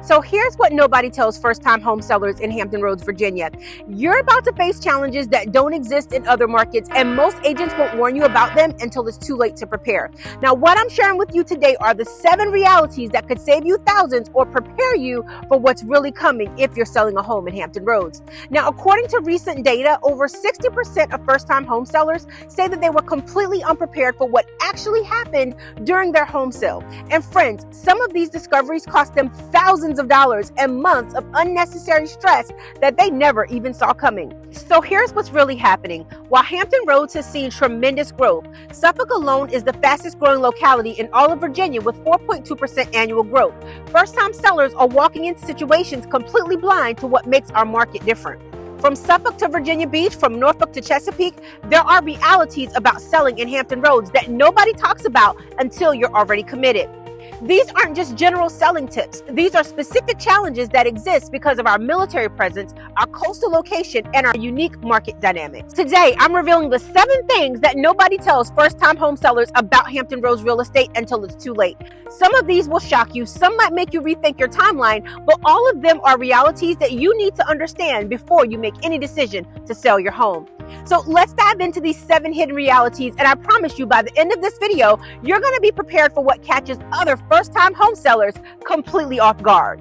So here's what nobody tells first-time home sellers in Hampton Roads, Virginia. You're about to face challenges that don't exist in other markets, and most agents won't warn you about them until it's too late to prepare. Now, what I'm sharing with you today are the 7 realities that could save you thousands or prepare you for what's really coming if you're selling a home in Hampton Roads. Now, according to recent data, over 60% of first-time home sellers say that they were completely unprepared for what actually happened during their home sale. And friends, some of these discoveries cost them thousands of dollars and months of unnecessary stress that they never even saw coming. So here's what's really happening. While Hampton Roads has seen tremendous growth, Suffolk alone is the fastest growing locality in all of Virginia with 4.2% annual growth. First-time sellers are walking into situations completely blind to what makes our market different. From Suffolk to Virginia Beach, from Norfolk to Chesapeake, there are realities about selling in Hampton Roads that nobody talks about until you're already committed. These aren't just general selling tips. These are specific challenges that exist because of our military presence, our coastal location, and our unique market dynamics. Today, I'm revealing the 7 things that nobody tells first-time home sellers about Hampton Roads real estate until it's too late. Some of these will shock you, some might make you rethink your timeline, but all of them are realities that you need to understand before you make any decision to sell your home. So let's dive into these 7 hidden realities, and I promise you by the end of this video, you're going to be prepared for what catches other first-time home sellers completely off guard.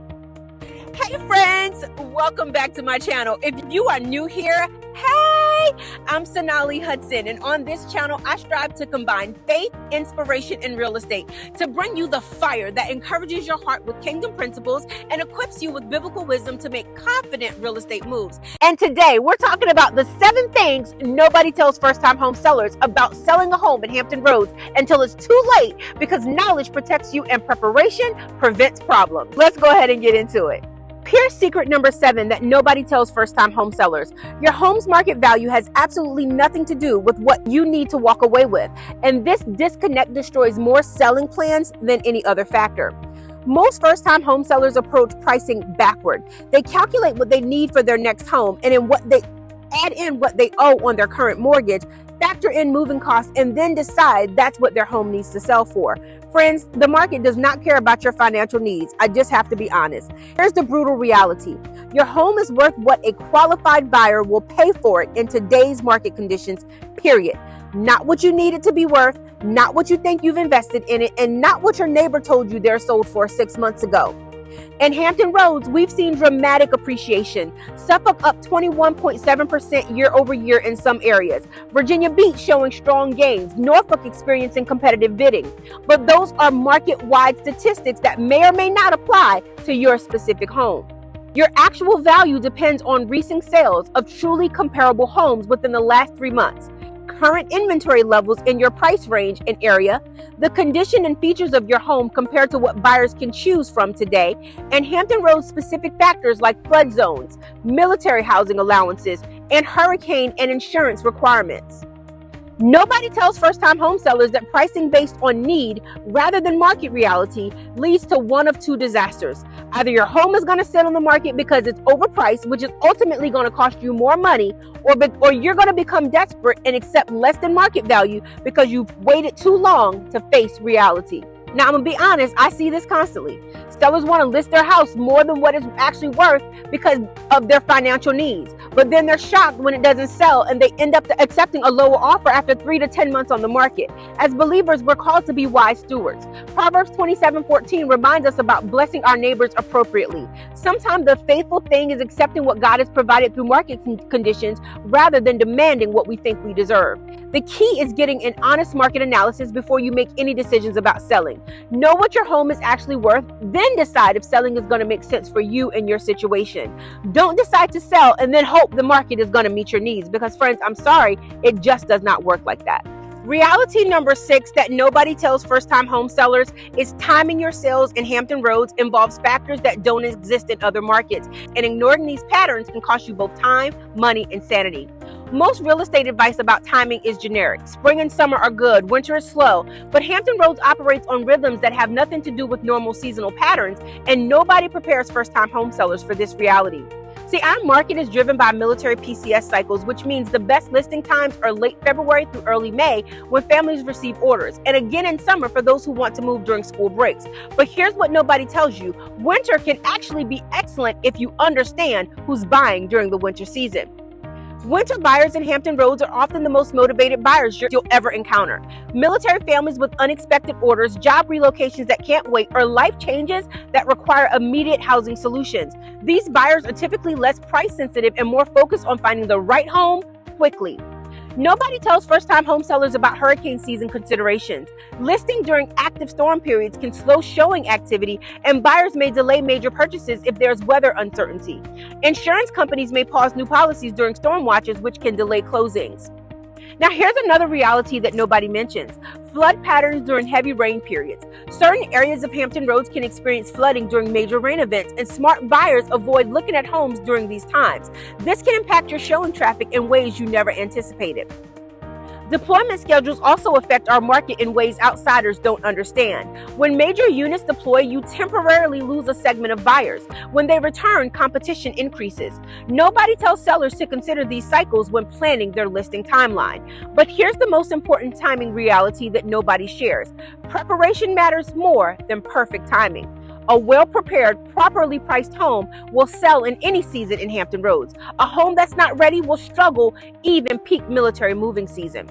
Hey friends, welcome back to my channel. If you are new here, hey, I'm Sonali Hudson, and on this channel, I strive to combine faith, inspiration, and real estate to bring you the fire that encourages your heart with kingdom principles and equips you with biblical wisdom to make confident real estate moves. And today, we're talking about the 7 things nobody tells first-time home sellers about selling a home in Hampton Roads until it's too late, because knowledge protects you and preparation prevents problems. Let's go ahead and get into it. Here's secret number 7 that nobody tells first-time home sellers. Your home's market value has absolutely nothing to do with what you need to walk away with. And this disconnect destroys more selling plans than any other factor. Most first-time home sellers approach pricing backward. They calculate what they need for their next home and add in what they owe on their current mortgage, factor in moving costs, and then decide that's what their home needs to sell for. Friends, the market does not care about your financial needs. I just have to be honest. Here's the brutal reality. Your home is worth what a qualified buyer will pay for it in today's market conditions, period. Not what you need it to be worth, not what you think you've invested in it, and not what your neighbor told you they're sold for 6 months ago. In Hampton Roads, we've seen dramatic appreciation. Suffolk up 21.7% year over year in some areas. Virginia Beach showing strong gains. Norfolk experiencing competitive bidding. But those are market-wide statistics that may or may not apply to your specific home. Your actual value depends on recent sales of truly comparable homes within the last 3 months. Current inventory levels in your price range and area, the condition and features of your home compared to what buyers can choose from today, and Hampton Roads specific factors like flood zones, military housing allowances, and hurricane and insurance requirements. Nobody tells first-time home sellers that pricing based on need rather than market reality leads to one of 2 disasters. Either your home is going to sit on the market because it's overpriced, which is ultimately going to cost you more money, or you're going to become desperate and accept less than market value because you've waited too long to face reality. Now, I'm going to be honest, I see this constantly. Sellers want to list their house more than what it's actually worth because of their financial needs. But then they're shocked when it doesn't sell and they end up accepting a lower offer after 3 to 10 months on the market. As believers, we're called to be wise stewards. Proverbs 27:14 reminds us about blessing our neighbors appropriately. Sometimes the faithful thing is accepting what God has provided through market conditions rather than demanding what we think we deserve. The key is getting an honest market analysis before you make any decisions about selling. Know what your home is actually worth, then decide if selling is going to make sense for you and your situation. Don't decide to sell and then hope the market is going to meet your needs, because friends, I'm sorry, it just does not work like that. Reality number 6 that nobody tells first-time home sellers is timing your sales in Hampton Roads involves factors that don't exist in other markets, and ignoring these patterns can cost you both time, money, and sanity. Most real estate advice about timing is generic. Spring and summer are good, winter is slow, but Hampton Roads operates on rhythms that have nothing to do with normal seasonal patterns, and nobody prepares first-time home sellers for this reality. See, our market is driven by military PCS cycles, which means the best listing times are late February through early May when families receive orders, and again in summer for those who want to move during school breaks. But here's what nobody tells you. Winter can actually be excellent if you understand who's buying during the winter season. Winter buyers in Hampton Roads are often the most motivated buyers you'll ever encounter. Military families with unexpected orders, job relocations that can't wait, or life changes that require immediate housing solutions. These buyers are typically less price sensitive and more focused on finding the right home quickly. Nobody tells first-time home sellers about hurricane season considerations. Listing during active storm periods can slow showing activity, and buyers may delay major purchases if there's weather uncertainty. Insurance companies may pause new policies during storm watches, which can delay closings. Now, here's another reality that nobody mentions. Flood patterns during heavy rain periods. Certain areas of Hampton Roads can experience flooding during major rain events, and smart buyers avoid looking at homes during these times. This can impact your showing traffic in ways you never anticipated. Deployment schedules also affect our market in ways outsiders don't understand. When major units deploy, you temporarily lose a segment of buyers. When they return, competition increases. Nobody tells sellers to consider these cycles when planning their listing timeline. But here's the most important timing reality that nobody shares. Preparation matters more than perfect timing. A well-prepared, properly priced home will sell in any season in Hampton Roads. A home that's not ready will struggle even peak military moving season.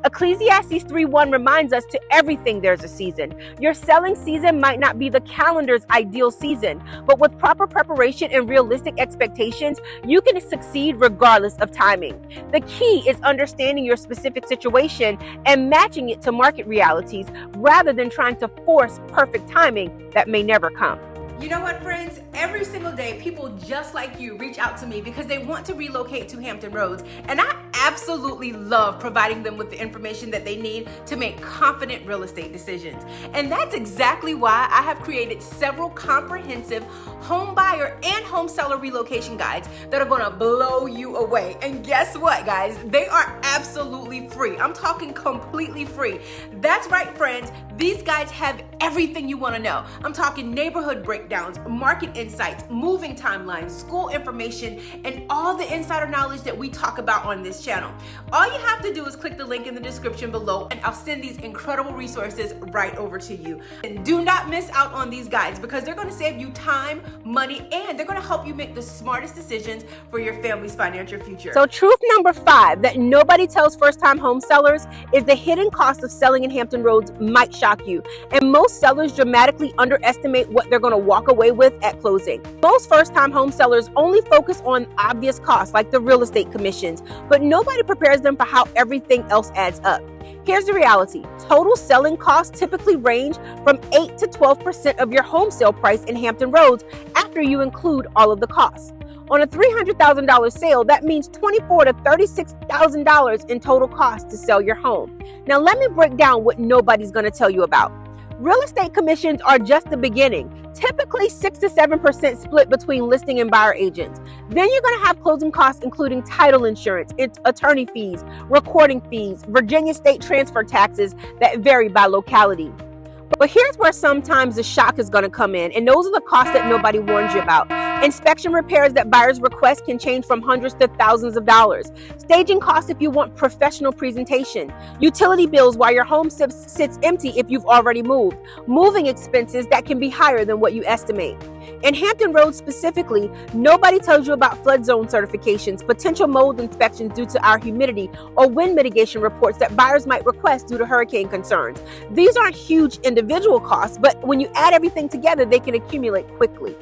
Ecclesiastes 3:1 reminds us to everything there's a season. Your selling season might not be the calendar's ideal season, but with proper preparation and realistic expectations, you can succeed regardless of timing. The key is understanding your specific situation and matching it to market realities rather than trying to force perfect timing that may never come. You know what, friends? Every single day, people just like you reach out to me because they want to relocate to Hampton Roads, and I absolutely love providing them with the information that they need to make confident real estate decisions. And that's exactly why I have created several comprehensive home buyer and home seller relocation guides that are going to blow you away. And guess what, guys? They are absolutely free. I'm talking completely free. That's right, friends. These guides have everything you want to know. I'm talking neighborhood breakdowns, market insights, moving timelines, school information, and all the insider knowledge that we talk about on this channel. All you have to do is click the link in the description below, and I'll send these incredible resources right over to you. And do not miss out on these guides because they're going to save you time, money, and they're going to help you make the smartest decisions for your family's financial future. So truth number 5 that nobody tells first-time home sellers is the hidden cost of selling in Hampton Roads might shock you. And most sellers dramatically underestimate what they're going to walk away with at closing. Most first-time home sellers only focus on obvious costs like the real estate commissions, but nobody prepares them for how everything else adds up. Here's the reality. Total selling costs typically range from 8 to 12% of your home sale price in Hampton Roads after you include all of the costs. On a $300,000 sale, that means $24,000 to $36,000 in total cost to sell your home. Now let me break down what nobody's going to tell you about. Real estate commissions are just the beginning, typically 6 to 7% split between listing and buyer agents. Then you're going to have closing costs including title insurance, attorney fees, recording fees, Virginia state transfer taxes that vary by locality. But here's where sometimes the shock is going to come in, and those are the costs that nobody warns you about. Inspection repairs that buyers request can change from hundreds to thousands of dollars. Staging costs if you want professional presentation. Utility bills while your home sits empty if you've already moved. Moving expenses that can be higher than what you estimate. In Hampton Roads specifically, nobody tells you about flood zone certifications, potential mold inspections due to our humidity, or wind mitigation reports that buyers might request due to hurricane concerns. These aren't huge individual costs, but when you add everything together, they can accumulate quickly.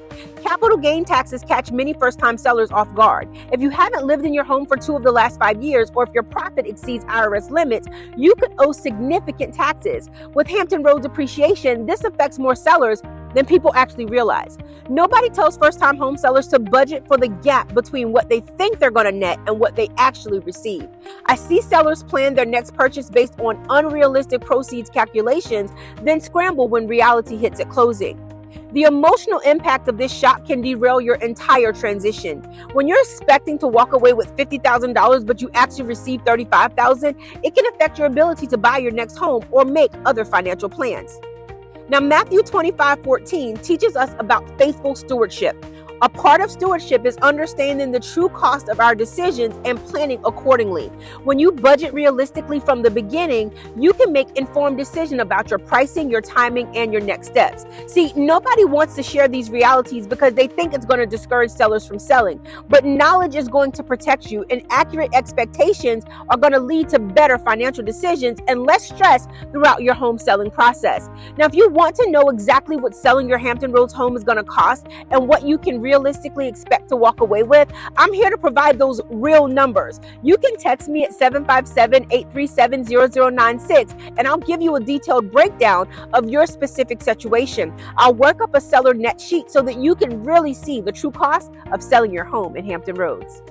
Capital gain taxes catch many first-time sellers off guard. If you haven't lived in your home for 2 of the last 5 years, or if your profit exceeds IRS limits, you could owe significant taxes. With Hampton Roads appreciation, this affects more sellers than people actually realize. Nobody tells first-time home sellers to budget for the gap between what they think they're going to net and what they actually receive. I see sellers plan their next purchase based on unrealistic proceeds calculations, then scramble when reality hits at closing. The emotional impact of this shock can derail your entire transition. When you're expecting to walk away with $50,000 but you actually receive $35,000, it can affect your ability to buy your next home or make other financial plans. Now, Matthew 25:14 teaches us about faithful stewardship. A part of stewardship is understanding the true cost of our decisions and planning accordingly. When you budget realistically from the beginning, you can make informed decisions about your pricing, your timing, and your next steps. See, nobody wants to share these realities because they think it's going to discourage sellers from selling, but knowledge is going to protect you, and accurate expectations are going to lead to better financial decisions and less stress throughout your home selling process. Now, if you want to know exactly what selling your Hampton Roads home is going to cost and what you can realistically expect to walk away with, I'm here to provide those real numbers. You can text me at 757-837-0096 and I'll give you a detailed breakdown of your specific situation. I'll work up a seller net sheet so that you can really see the true cost of selling your home in Hampton Roads.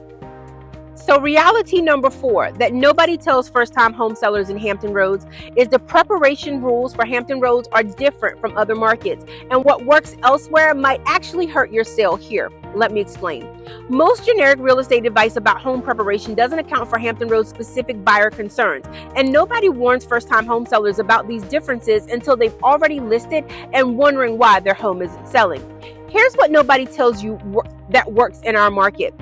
So reality number 4 that nobody tells first-time home sellers in Hampton Roads is the preparation rules for Hampton Roads are different from other markets, and what works elsewhere might actually hurt your sale here. Let me explain. Most generic real estate advice about home preparation doesn't account for Hampton Roads specific buyer concerns, and nobody warns first-time home sellers about these differences until they've already listed and wondering why their home isn't selling. Here's what nobody tells you that works in our market.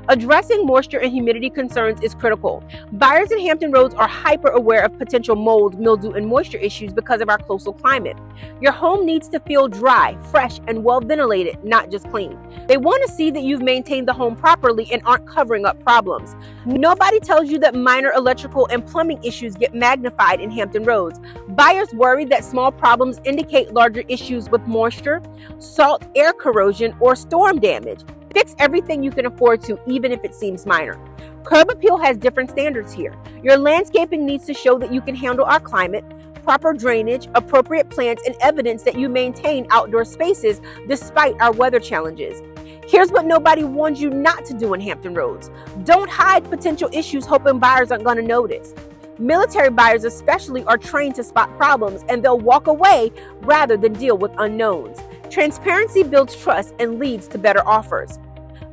Addressing moisture and humidity concerns is critical. Buyers in Hampton Roads are hyper aware of potential mold, mildew, and moisture issues because of our coastal climate. Your home needs to feel dry, fresh, and well ventilated, not just clean. They want to see that you've maintained the home properly and aren't covering up problems. Nobody tells you that minor electrical and plumbing issues get magnified in Hampton Roads. Buyers worry that small problems indicate larger issues with moisture, salt, air corrosion, or storm damage. Fix everything you can afford to, even if it seems minor. Curb Appeal has different standards here. Your landscaping needs to show that you can handle our climate, proper drainage, appropriate plants, and evidence that you maintain outdoor spaces despite our weather challenges. Here's what nobody warns you not to do in Hampton Roads. Don't hide potential issues hoping buyers aren't going to notice. Military buyers especially are trained to spot problems, and they'll walk away rather than deal with unknowns. Transparency builds trust and leads to better offers.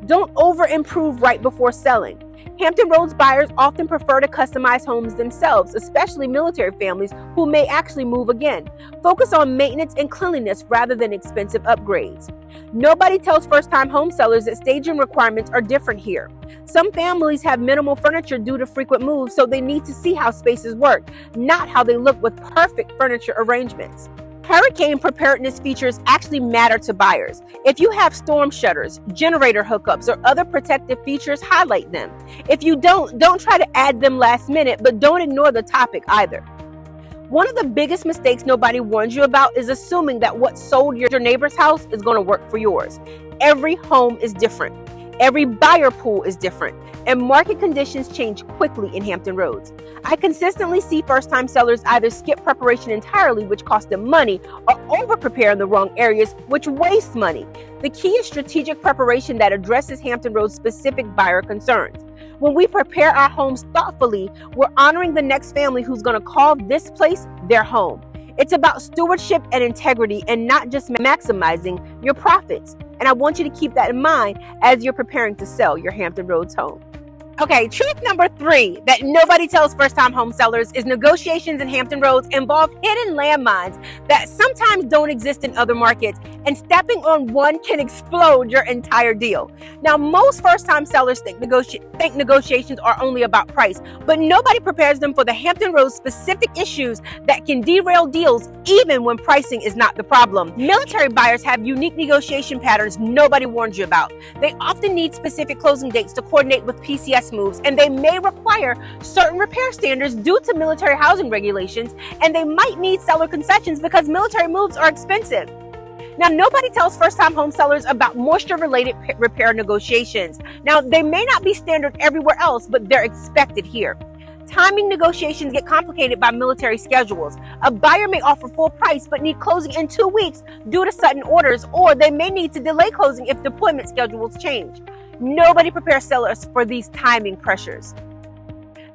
Don't over-improve right before selling. Hampton Roads buyers often prefer to customize homes themselves, especially military families who may actually move again. Focus on maintenance and cleanliness rather than expensive upgrades. Nobody tells first-time home sellers that staging requirements are different here. Some families have minimal furniture due to frequent moves, so they need to see how spaces work, not how they look with perfect furniture arrangements. Hurricane preparedness features actually matter to buyers. If you have storm shutters, generator hookups, or other protective features, highlight them. If you don't try to add them last minute, but don't ignore the topic either. One of the biggest mistakes nobody warns you about is assuming that what sold your neighbor's house is going to work for yours. Every home is different. Every buyer pool is different, and market conditions change quickly in Hampton Roads. I consistently see first-time sellers either skip preparation entirely, which costs them money, or over-prepare in the wrong areas, which wastes money. The key is strategic preparation that addresses Hampton Roads' specific buyer concerns. When we prepare our homes thoughtfully, we're honoring the next family who's going to call this place their home. It's about stewardship and integrity and not just maximizing your profits. And I want you to keep that in mind as you're preparing to sell your Hampton Roads home. Okay, truth number 3 that nobody tells first-time home sellers is negotiations in Hampton Roads involve hidden landmines that sometimes don't exist in other markets, and stepping on one can explode your entire deal. Now, most first-time sellers think negotiations are only about price, but nobody prepares them for the Hampton Roads specific issues that can derail deals even when pricing is not the problem. Military buyers have unique negotiation patterns nobody warns you about. They often need specific closing dates to coordinate with PCS moves, and they may require certain repair standards due to military housing regulations, and they might need seller concessions because military moves are expensive. Now, nobody tells first-time home sellers about moisture-related repair negotiations. Now, they may not be standard everywhere else, but they're expected here. Timing negotiations get complicated by military schedules. A buyer may offer full price but need closing in 2 weeks due to sudden orders, or they may need to delay closing if deployment schedules change. Nobody prepares sellers for these timing pressures.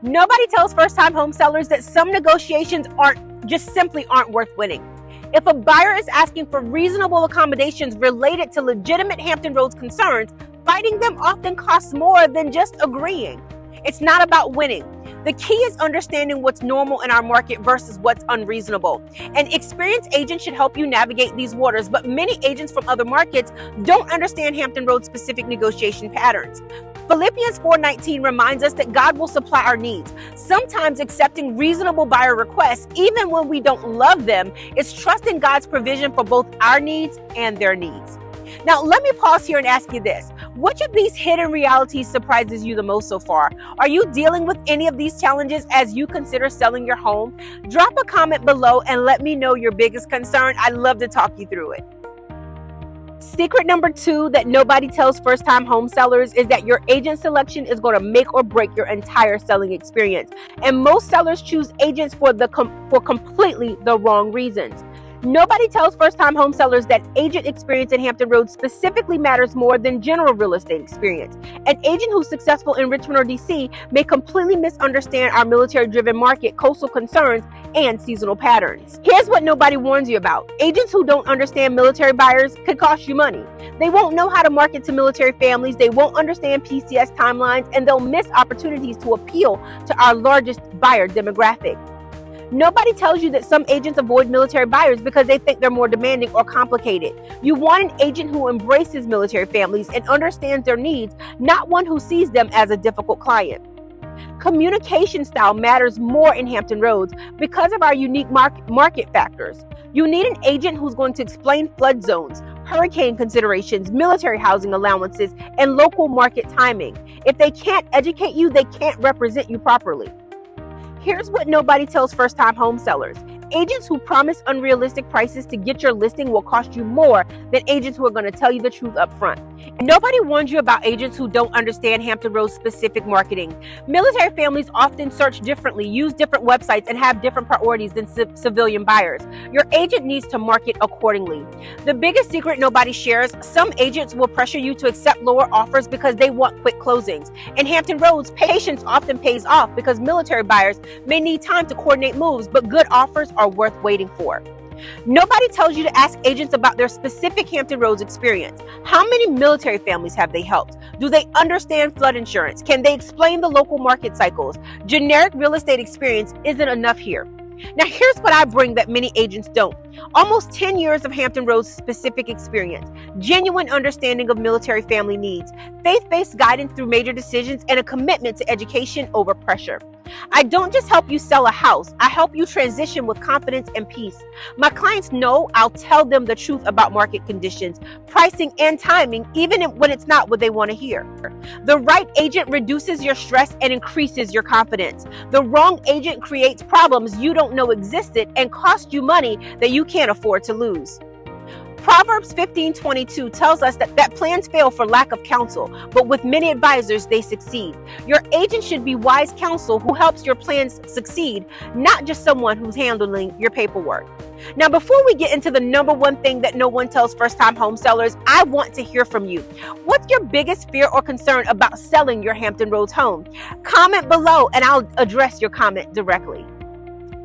Nobody tells first-time home sellers that some negotiations simply aren't worth winning. If a buyer is asking for reasonable accommodations related to legitimate Hampton Roads concerns, fighting them often costs more than just agreeing. It's not about winning. The key is understanding what's normal in our market versus what's unreasonable. An experienced agent should help you navigate these waters, but many agents from other markets don't understand Hampton Roads-specific negotiation patterns. Philippians 4:19 reminds us that God will supply our needs. Sometimes accepting reasonable buyer requests, even when we don't love them, is trusting God's provision for both our needs and their needs. Now, let me pause here and ask you this. Which of these hidden realities surprises you the most so far? Are you dealing with any of these challenges as you consider selling your home? Drop a comment below and let me know your biggest concern. I'd love to talk you through it. Secret number 2 that nobody tells first-time home sellers is that your agent selection is going to make or break your entire selling experience. And most sellers choose agents for completely the wrong reasons. Nobody tells first-time home sellers that agent experience in Hampton Roads specifically matters more than general real estate experience. An agent who's successful in Richmond or DC may completely misunderstand our military-driven market, coastal concerns, and seasonal patterns. Here's what nobody warns you about. Agents who don't understand military buyers could cost you money. They won't know how to market to military families, they won't understand PCS timelines, and they'll miss opportunities to appeal to our largest buyer demographic. Nobody tells you that some agents avoid military buyers because they think they're more demanding or complicated. You want an agent who embraces military families and understands their needs, not one who sees them as a difficult client. Communication style matters more in Hampton Roads because of our unique market factors. You need an agent who's going to explain flood zones, hurricane considerations, military housing allowances, and local market timing. If they can't educate you, they can't represent you properly. Here's what nobody tells first-time home sellers. Agents who promise unrealistic prices to get your listing will cost you more than agents who are going to tell you the truth up front. And nobody warns you about agents who don't understand Hampton Roads-specific marketing. Military families often search differently, use different websites, and have different priorities than civilian buyers. Your agent needs to market accordingly. The biggest secret nobody shares, some agents will pressure you to accept lower offers because they want quick closings. In Hampton Roads, patience often pays off because military buyers may need time to coordinate moves, but good offers are worth waiting for. Nobody tells you to ask agents about their specific Hampton Roads experience. How many military families have they helped? Do they understand flood insurance? Can they explain the local market cycles? Generic real estate experience isn't enough here. Now, here's what I bring that many agents don't. Almost 10 years of Hampton Roads specific experience, genuine understanding of military family needs, faith-based guidance through major decisions, and a commitment to education over pressure. I don't just help you sell a house, I help you transition with confidence and peace. My clients know I'll tell them the truth about market conditions, pricing, and timing, even when it's not what they want to hear. The right agent reduces your stress and increases your confidence. The wrong agent creates problems you don't know existed and costs you money that you can't afford to lose. Proverbs 15:22 tells us that plans fail for lack of counsel, but with many advisors, they succeed. Your agent should be wise counsel who helps your plans succeed, not just someone who's handling your paperwork. Now, before we get into the number one thing that no one tells first-time home sellers, I want to hear from you. What's your biggest fear or concern about selling your Hampton Roads home? Comment below and I'll address your comment directly.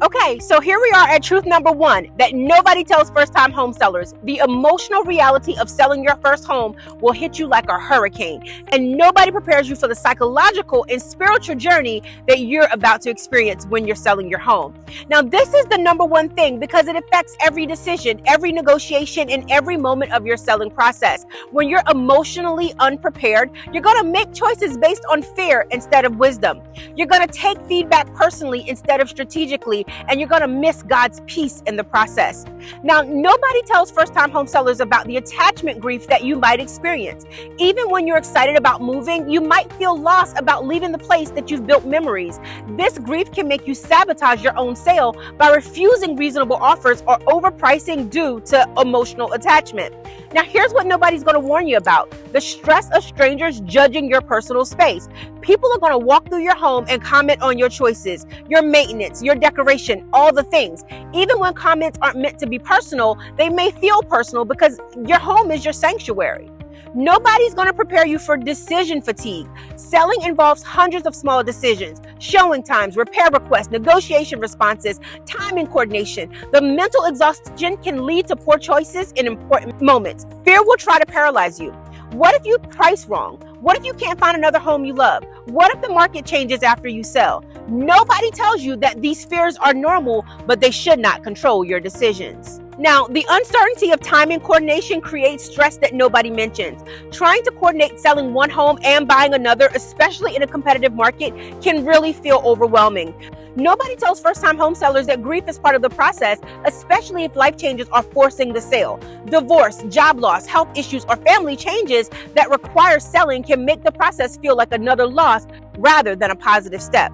Okay, so here we are at truth number 1 that nobody tells first-time home sellers. The emotional reality of selling your first home will hit you like a hurricane, and nobody prepares you for the psychological and spiritual journey that you're about to experience when you're selling your home. Now, this is the number one thing because it affects every decision, every negotiation, and every moment of your selling process. When you're emotionally unprepared, you're going to make choices based on fear instead of wisdom. You're going to take feedback personally instead of strategically, and you're going to miss God's peace in the process. Now, nobody tells first-time home sellers about the attachment grief that you might experience. Even when you're excited about moving, you might feel lost about leaving the place that you've built memories. This grief can make you sabotage your own sale by refusing reasonable offers or overpricing due to emotional attachment. Now, here's what nobody's going to warn you about: the stress of strangers judging your personal space. People are going to walk through your home and comment on your choices, your maintenance, your decoration, all the things. Even when comments aren't meant to be personal, they may feel personal because your home is your sanctuary. Nobody's going to prepare you for decision fatigue. Selling involves hundreds of small decisions: showing times, repair requests, negotiation responses, timing coordination. The mental exhaustion can lead to poor choices in important moments. Fear will try to paralyze you. What if you price wrong? What if you can't find another home you love? What if the market changes after you sell? Nobody tells you that these fears are normal, but they should not control your decisions. Now, the uncertainty of timing coordination creates stress that nobody mentions. Trying to coordinate selling one home and buying another, especially in a competitive market, can really feel overwhelming. Nobody tells first-time home sellers that grief is part of the process, especially if life changes are forcing the sale. Divorce, job loss, health issues, or family changes that require selling can make the process feel like another loss rather than a positive step.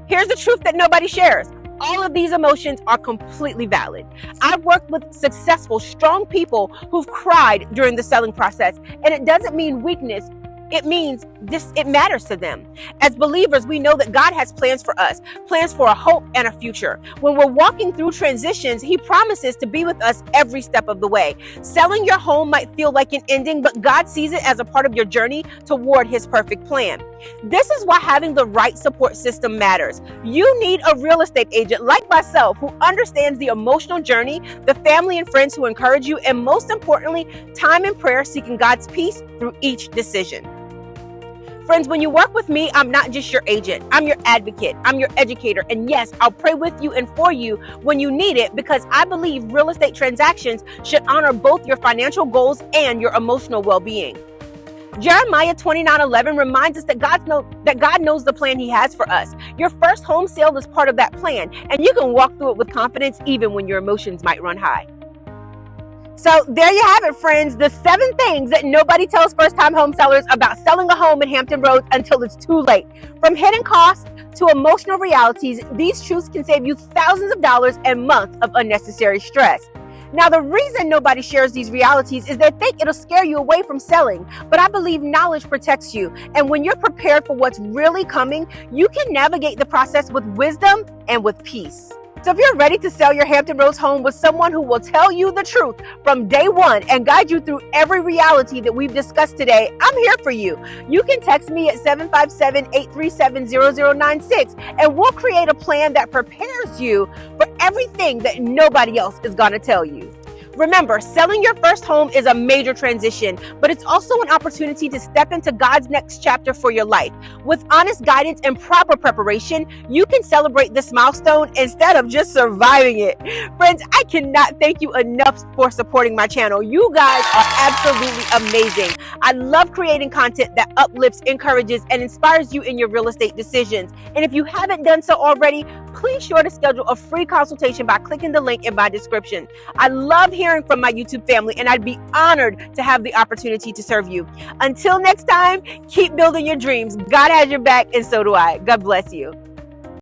Here's the truth that nobody shares. All of these emotions are completely valid. I've worked with successful, strong people who've cried during the selling process, and it doesn't mean weakness. It means it matters to them. As believers, we know that God has plans for us, plans for a hope and a future. When we're walking through transitions, He promises to be with us every step of the way. Selling your home might feel like an ending, but God sees it as a part of your journey toward His perfect plan. This is why having the right support system matters. You need a real estate agent like myself who understands the emotional journey, the family and friends who encourage you, and most importantly, time and prayer seeking God's peace through each decision. Friends, when you work with me, I'm not just your agent. I'm your advocate. I'm your educator. And yes, I'll pray with you and for you when you need it, because I believe real estate transactions should honor both your financial goals and your emotional well-being. Jeremiah 29:11 reminds us that God knows the plan He has for us. Your first home sale is part of that plan, and you can walk through it with confidence even when your emotions might run high. So there you have it, friends, the 7 things that nobody tells first-time home sellers about selling a home in Hampton Roads until it's too late. From hidden costs to emotional realities, these truths can save you thousands of dollars and months of unnecessary stress. Now, the reason nobody shares these realities is they think it'll scare you away from selling, but I believe knowledge protects you. And when you're prepared for what's really coming, you can navigate the process with wisdom and with peace. So if you're ready to sell your Hampton Roads home with someone who will tell you the truth from day one and guide you through every reality that we've discussed today, I'm here for you. You can text me at 757-837-0096 and we'll create a plan that prepares you for everything that nobody else is going to tell you. Remember, selling your first home is a major transition, but it's also an opportunity to step into God's next chapter for your life. With honest guidance and proper preparation, you can celebrate this milestone instead of just surviving it. Friends, I cannot thank you enough for supporting my channel. You guys are absolutely amazing. I love creating content that uplifts, encourages, and inspires you in your real estate decisions. And if you haven't done so already, please sure to schedule a free consultation by clicking the link in my description. I love hearing from my YouTube family, and I'd be honored to have the opportunity to serve you. Until next time, keep building your dreams. God has your back, and so do I. God bless you.